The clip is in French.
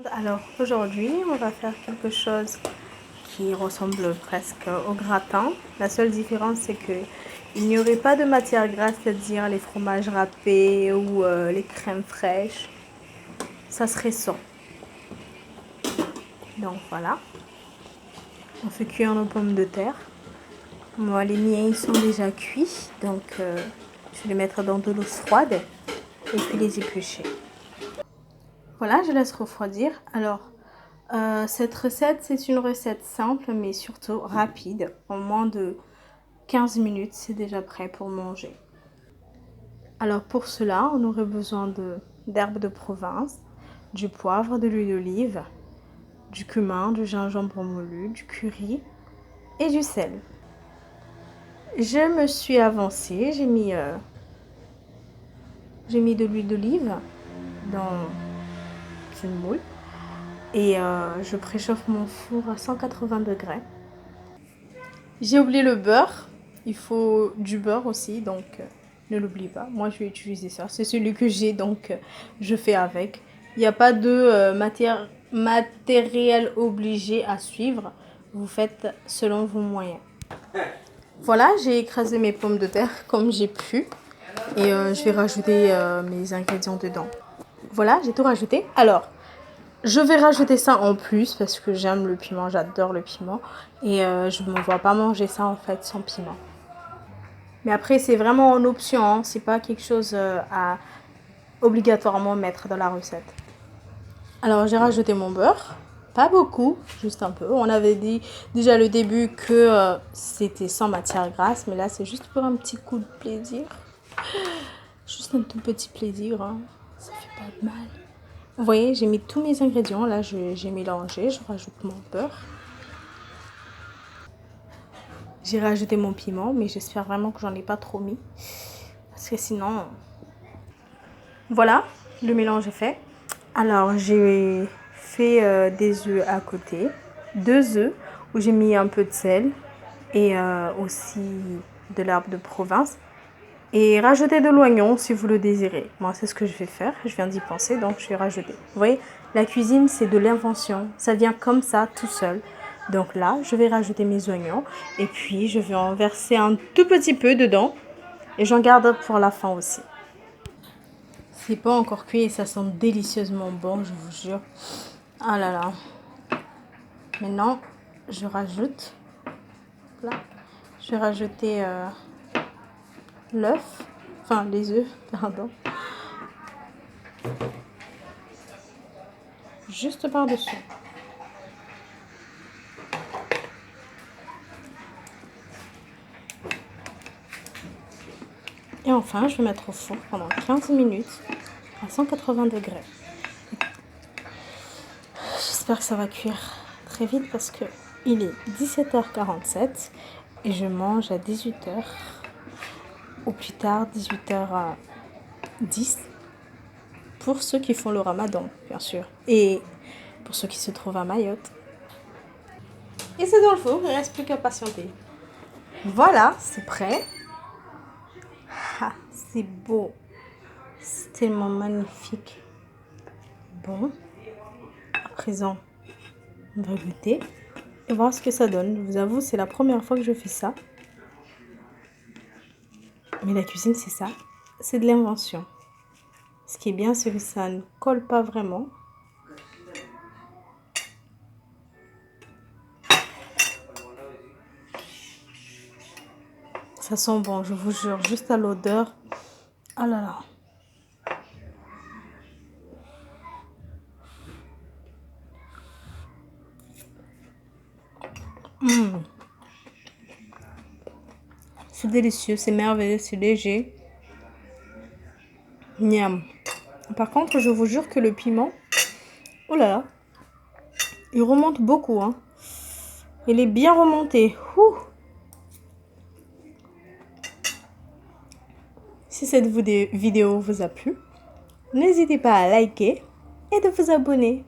Alors aujourd'hui, on va faire quelque chose qui ressemble presque au gratin. La seule différence, c'est que il n'y aurait pas de matière grasse, c'est-à-dire les fromages râpés ou les crèmes fraîches. Ça serait sans. Donc voilà. On fait cuire nos pommes de terre. Moi, les miens, ils sont déjà cuits. Donc je vais les mettre dans de l'eau froide et puis les éplucher. Voilà, je laisse refroidir. Alors, cette recette, c'est une recette simple, mais surtout rapide. En moins de 15 minutes, c'est déjà prêt pour manger. Alors, pour cela, on aurait besoin d'herbes de Provence, du poivre, de l'huile d'olive, du cumin, du gingembre moulu, du curry et du sel. Je me suis avancée, j'ai mis de l'huile d'olive dans une moule. Et je préchauffe mon four à 180 degrés. J'ai oublié le beurre. Il faut du beurre aussi, donc ne l'oublie pas. Moi, je vais utiliser ça. C'est celui que j'ai, donc je fais avec. Il n'y a pas de matériel obligé à suivre. Vous faites selon vos moyens. Voilà, j'ai écrasé mes pommes de terre comme j'ai pu. Et je vais rajouter mes ingrédients dedans. Voilà, j'ai tout rajouté. Alors, je vais rajouter ça en plus parce que j'aime le piment, j'adore le piment. Et je ne me vois pas manger ça en fait sans piment. Mais après, c'est vraiment en option, hein. C'est pas quelque chose à obligatoirement mettre dans la recette. Alors, j'ai rajouté mon beurre. Pas beaucoup, juste un peu. On avait dit déjà le début que c'était sans matière grasse. Mais là, c'est juste pour un petit coup de plaisir. Juste un tout petit plaisir, hein. Ça fait pas de mal. Vous voyez, j'ai mis tous mes ingrédients. Là, j'ai mélangé. Je rajoute mon beurre. J'ai rajouté mon piment, mais j'espère vraiment que j'en ai pas trop mis. Parce que sinon... Voilà, le mélange est fait. Alors, j'ai fait des œufs à côté. 2 œufs où j'ai mis un peu de sel. Et aussi de l'herbe de Provence. Et rajouter de l'oignon si vous le désirez. Moi, c'est ce que je vais faire. Je viens d'y penser, donc je vais rajouter. Vous voyez, la cuisine, c'est de l'invention. Ça vient comme ça, tout seul. Donc là, je vais rajouter mes oignons. Et puis, je vais en verser un tout petit peu dedans. Et j'en garde pour la fin aussi. C'est pas encore cuit et ça sent délicieusement bon, je vous jure. Ah là là. Maintenant, je rajoute. Là, je vais rajouter... l'œuf, enfin les œufs, pardon, juste par-dessus. Et enfin, je vais mettre au four pendant 15 minutes à 180 degrés. J'espère que ça va cuire très vite parce que il est 17h47 et je mange à 18h ou plus tard 18h10 pour ceux qui font le ramadan, bien sûr, et pour ceux qui se trouvent à Mayotte. Et c'est dans le four, il ne reste plus qu'à patienter. Voilà, c'est prêt. Ah, c'est beau. C'est tellement magnifique. Bon, à présent, on va goûter et voir ce que ça donne. Je vous avoue, c'est la première fois que je fais ça. Mais la cuisine, c'est ça. C'est de l'invention. Ce qui est bien, c'est que ça ne colle pas vraiment. Ça sent bon, je vous jure, juste à l'odeur. Oh là là. C'est délicieux, c'est merveilleux, c'est léger. Miam. Par contre, je vous jure que le piment, oh là là, il remonte beaucoup, hein. Il est bien remonté. Ouh. Si cette vidéo vous a plu, n'hésitez pas à liker et de vous abonner.